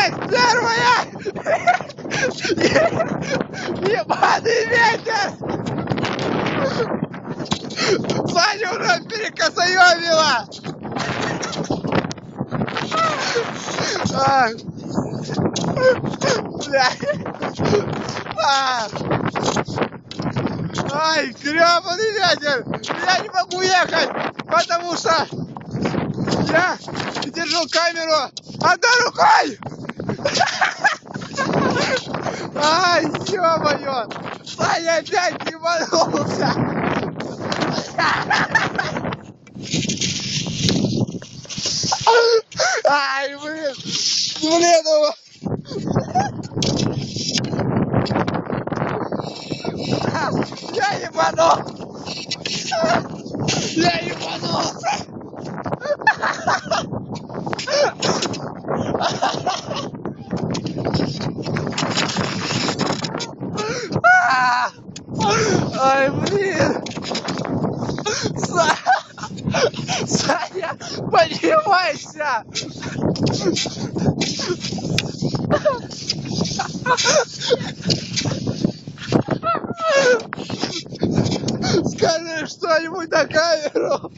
Есть первая! Ебаный ветер! Саня уже перекосоёбила! Ай, грёбаный ветер! Я не могу ехать, потому что я держу камеру одной рукой! Ай, ё-моё! Саня опять ебанулся! Ай, блин! Я ебанул! Я ебанулся! Ай, блин! Саня, поднимайся! Скажи что-нибудь на камеру!